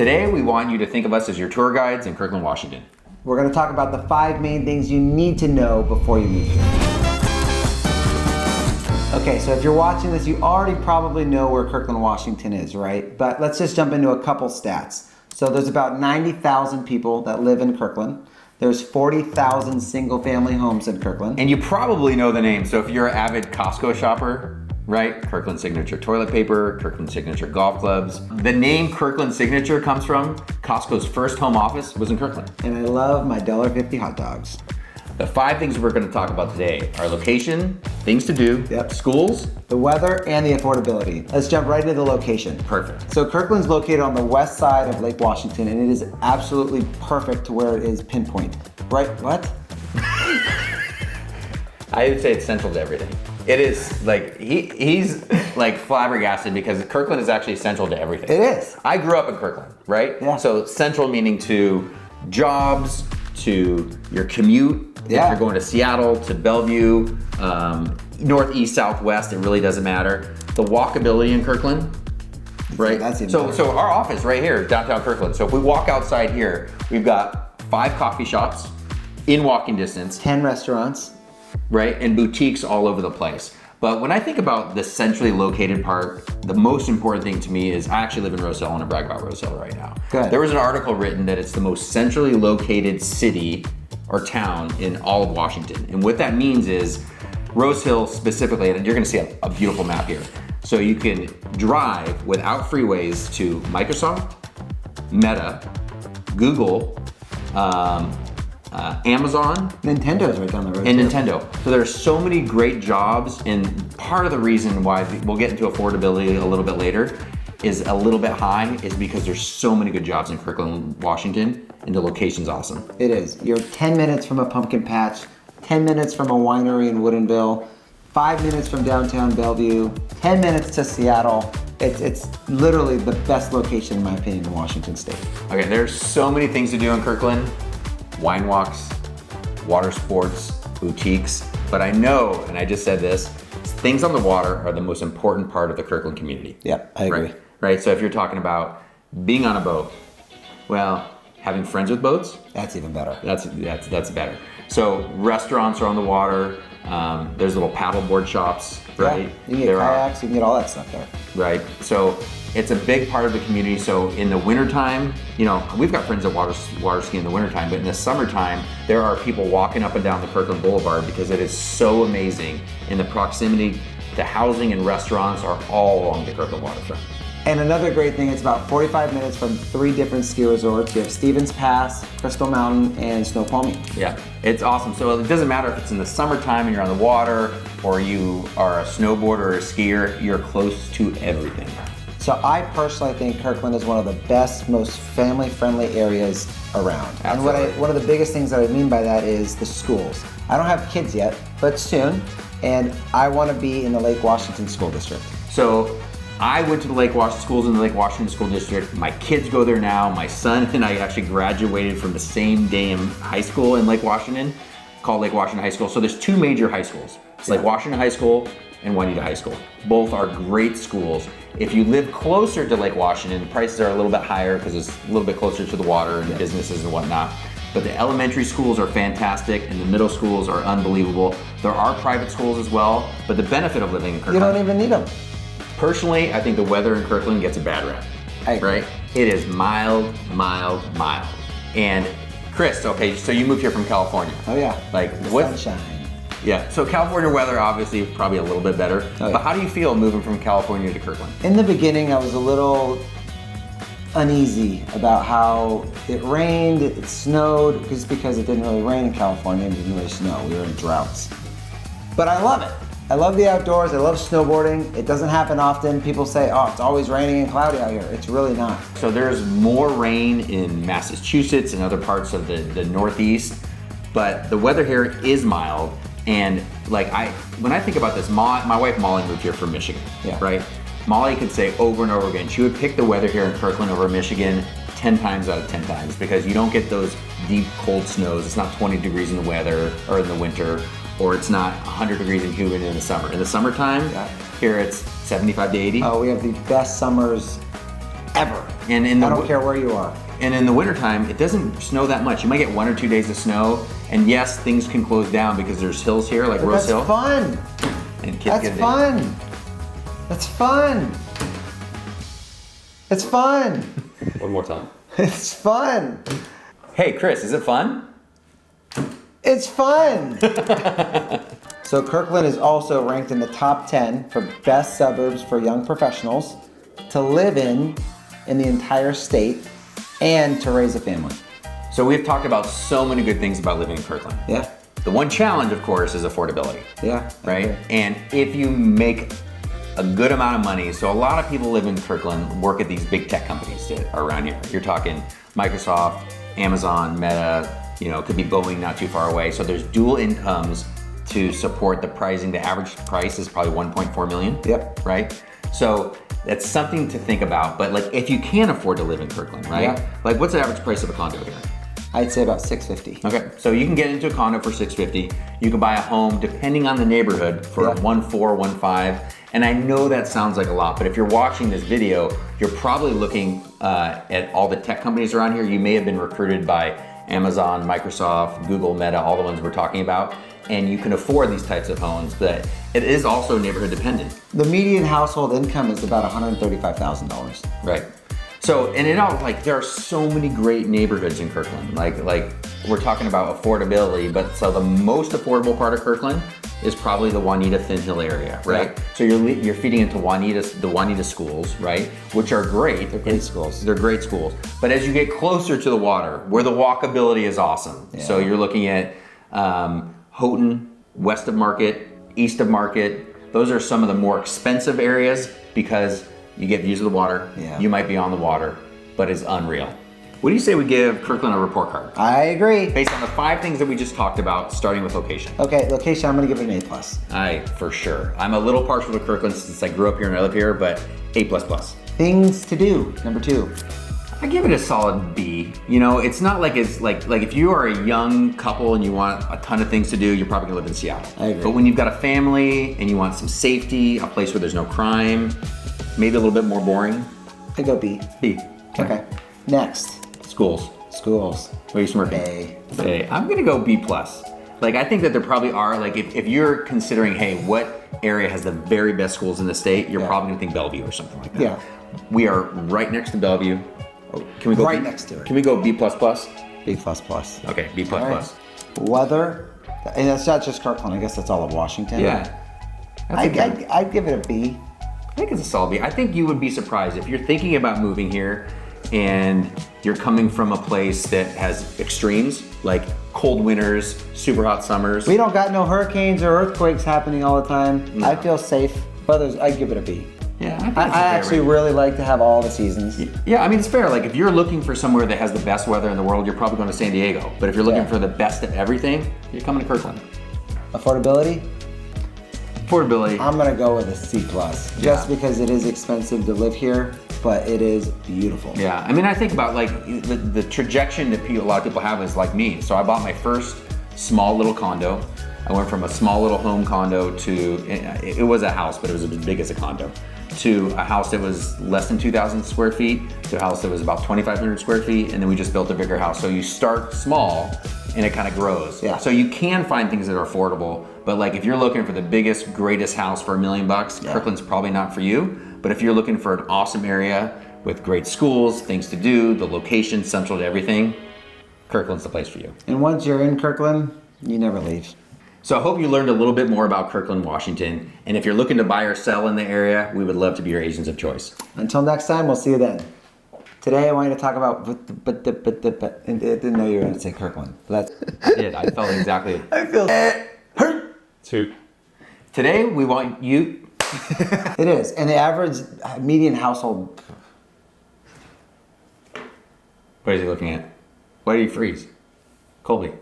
Today, we want you to think of us as your tour guides in Kirkland, Washington. We're going to talk about the 5 main things you need to know before you move here. Okay, so if you're watching this, you already probably know where Kirkland, Washington is, right? But let's just jump into a couple stats. So there's about 90,000 people that live in Kirkland. There's 40,000 single-family homes in Kirkland. And you probably know the name. So if you're an avid Costco shopper, right? Kirkland Signature toilet paper, Kirkland Signature golf clubs. The name Kirkland Signature comes from Costco's first home office was in Kirkland. And I love my $1.50 hot dogs. The 5 things we're going to talk about today are location, things to do, schools, the weather, and the affordability. Let's jump right into the location. Perfect. So Kirkland's located on the west side of Lake Washington, and it is absolutely perfect to where it is pinpoint. Right? What? I would say it's central to everything. It is like, he's like flabbergasted because Kirkland is actually central to everything. It is. I grew up in Kirkland, right? Yeah. So central meaning to jobs, to your commute. Yeah. If you're going to Seattle, to Bellevue, northeast, southwest, it really doesn't matter. The walkability in Kirkland, right? That's even so better. So our office right here is downtown Kirkland. So if we walk outside here, we've got 5 coffee shops in walking distance. 10 restaurants. Right, and boutiques all over the place. But when I think about the centrally located part, the most important thing to me is I actually live in Rose Hill. I want to brag about Rose Hill right now. Good. There was an article written that it's the most centrally located city or town in all of Washington. And what that means is Rose Hill specifically, and you're gonna see a beautiful map here. So you can drive without freeways to Microsoft, Meta, Google, Amazon, Nintendo's right down the road. and too. Nintendo. So there's so many great jobs, and part of the reason why we'll get into affordability a little bit later is a little bit high is because there's so many good jobs in Kirkland, Washington, and the location's awesome. It is. You're 10 minutes from a pumpkin patch, 10 minutes from a winery in Woodinville, 5 minutes from downtown Bellevue, 10 minutes to Seattle. It's literally the best location, in my opinion, in Washington State. Okay, there's so many things to do in Kirkland. Wine walks, water sports, boutiques, but I know, and I just said this, things on the water are the most important part of the Kirkland community. Yep, I agree. Right, so if you're talking about being on a boat, well, having friends with boats, That's even better. that's better. So restaurants are on the water, there's little paddleboard shops, right? Yeah, you can get kayaks, you can get all that stuff there. Right, so it's a big part of the community. So in the wintertime, you know, we've got friends that water ski in the wintertime, but in the summertime, there are people walking up and down the Kirkland Boulevard because it is so amazing. And the proximity to housing and restaurants are all along the Kirkland waterfront. And another great thing, it's about 45 minutes from 3 different ski resorts. You have Stevens Pass, Crystal Mountain, and Snoqualmie. Yeah, it's awesome. So it doesn't matter if it's in the summertime and you're on the water, or you are a snowboarder or a skier, you're close to everything. So I personally think Kirkland is one of the best, most family-friendly areas around. Absolutely. And one of the biggest things that I mean by that is the schools. I don't have kids yet, but soon, and I want to be in the Lake Washington School District. So I went to the Lake Washington schools in the Lake Washington School District. My kids go there now. My son and I actually graduated from the same damn high school in Lake Washington, called Lake Washington High School. So there's 2 major high schools. It's Lake Washington High School and Juanita High School. Both are great schools. If you live closer to Lake Washington, prices are a little bit higher because it's a little bit closer to the water and businesses and whatnot. But the elementary schools are fantastic and the middle schools are unbelievable. There are private schools as well, but the benefit of living in Kirkland. You don't even need them. Personally, I think the weather in Kirkland gets a bad rap. I agree. Right? It is mild. And Chris, okay, so you moved here from California. Oh yeah. Like the what? sunshine. Yeah, so California weather obviously probably a little bit better. Oh, yeah. But how do you feel moving from California to Kirkland? In the beginning, I was a little uneasy about how it rained, it snowed, just because it didn't really rain in California and it didn't really snow. We were in droughts. But I love it. I love the outdoors. I love snowboarding. It doesn't happen often. People say, oh, it's always raining and cloudy out here. It's really not. So there's more rain in Massachusetts and other parts of the Northeast, but the weather here is mild. And like when I think about this, my wife Molly moved here from Michigan, right? Molly could say over and over again, she would pick the weather here in Kirkland over Michigan 10 times out of 10 times because you don't get those deep cold snows. It's not 20 degrees in the weather or in the winter, or it's not 100 degrees and humid in the summer. In the summertime, here it's 75 to 80. Oh, we have the best summers ever. And in the I don't care where you are. And in the wintertime, it doesn't snow that much. You might get 1 or 2 days of snow, and yes, things can close down because there's hills here, like But Rose Hill. that's fun. And kids That's get it. fun. That's fun. It's fun. One more time. It's fun. Hey, Chris, is it fun? It's fun. So Kirkland is also ranked in the top 10 for best suburbs for young professionals to live in the entire state and to raise a family. So we've talked about so many good things about living in Kirkland. Yeah. The one challenge, of course, is affordability. Yeah. Right? Okay. And if you make a good amount of money, so a lot of people live in Kirkland, work at these big tech companies that are around here. You're talking Microsoft, Amazon, Meta, it could be Boeing not too far away. So there's dual incomes to support the pricing. The average price is probably 1.4 million. Yep. Right? So that's something to think about. But like if you can afford to live in Kirkland, right? Yeah. Like what's the average price of a condo here? I'd say about $650. Okay, so you can get into a condo for $650. You can buy a home, depending on the neighborhood, for Yeah. 1.4, 1.5. And I know that sounds like a lot, but if you're watching this video, you're probably looking at all the tech companies around here. You may have been recruited by Amazon, Microsoft, Google, Meta, all the ones we're talking about, and you can afford these types of homes, but it is also neighborhood dependent. The median household income is about $135,000. Right. So, and it all, like, there are so many great neighborhoods in Kirkland. Like we're talking about affordability, but so the most affordable part of Kirkland is probably the Juanita Thin Hill area, right? Yeah. So you're feeding into the Juanita schools, right? Which are great. They're great schools. They're great schools. But as you get closer to the water, where the walkability is awesome. Yeah. So you're looking at Houghton, west of Market, east of Market. Those are some of the more expensive areas because you get views of the water. Yeah. You might be on the water, but it's unreal. What do you say we give Kirkland a report card? I agree. Based on the 5 things that we just talked about, starting with location. Okay, location, I'm gonna give it an A+. For sure. I'm a little partial to Kirkland since I grew up here and I live here, but A++. Things to do, number 2. I give it a solid B. It's not like it's like if you are a young couple and you want a ton of things to do, you're probably gonna live in Seattle. I agree. But when you've got a family and you want some safety, a place where there's no crime, maybe a little bit more boring, I go B. B. Okay, next, Schools. schools. What are you smirking? A. I'm gonna go B+. Like I think that there probably are, like if you're considering, hey, what area has the very best schools in the state, you're Yeah. probably gonna think Bellevue or something like that. Yeah. We are right next to Bellevue. Oh, can we go Right B- next to it. Can we go B++? B++. Okay, B++. All right. Weather, and that's not just Kirkland, I guess that's all of Washington. Yeah. That's a good- I'd give it a B. I think it's a solid B. I think you would be surprised if you're thinking about moving here and you're coming from a place that has extremes, like cold winters, super hot summers. We don't got no hurricanes or earthquakes happening all the time. No. I feel safe. But I'd give it a B. Yeah, I think I it's a fair actually rating. really like to have all the seasons. Yeah, I mean, it's fair. Like, if you're looking for somewhere that has the best weather in the world, you're probably going to San Diego. But if you're looking Yeah. for the best of everything, you're coming to Kirkland. Affordability, Affordability. I'm gonna go with a C+. Just Yeah. because it is expensive to live here, but it is beautiful. Yeah, I mean, I think about like the trajectory that a lot of people have is like me. So I bought my first small little condo. I went from a small little home condo to, it was a house, but it was as big as a condo, to a house that was less than 2,000 square feet, to a house that was about 2,500 square feet, and then we just built a bigger house. So you start small and it kind of grows. Yeah. So you can find things that are affordable, but like if you're looking for the biggest, greatest house for $1 million, Yeah. Kirkland's probably not for you. But if you're looking for an awesome area with great schools, things to do, the location central to everything, Kirkland's the place for you. And once you're in Kirkland, you never leave. So I hope you learned a little bit more about Kirkland, Washington. And if you're looking to buy or sell in the area, we would love to be your agents of choice. Until next time, we'll see you then. Today I wanted to talk about, and I didn't know you were going to say Kirkland. Let's. I did. I felt exactly. I feel hurt. Two. Today we want you. It is, and the average median household. What is he looking at? Why did he freeze? Colby.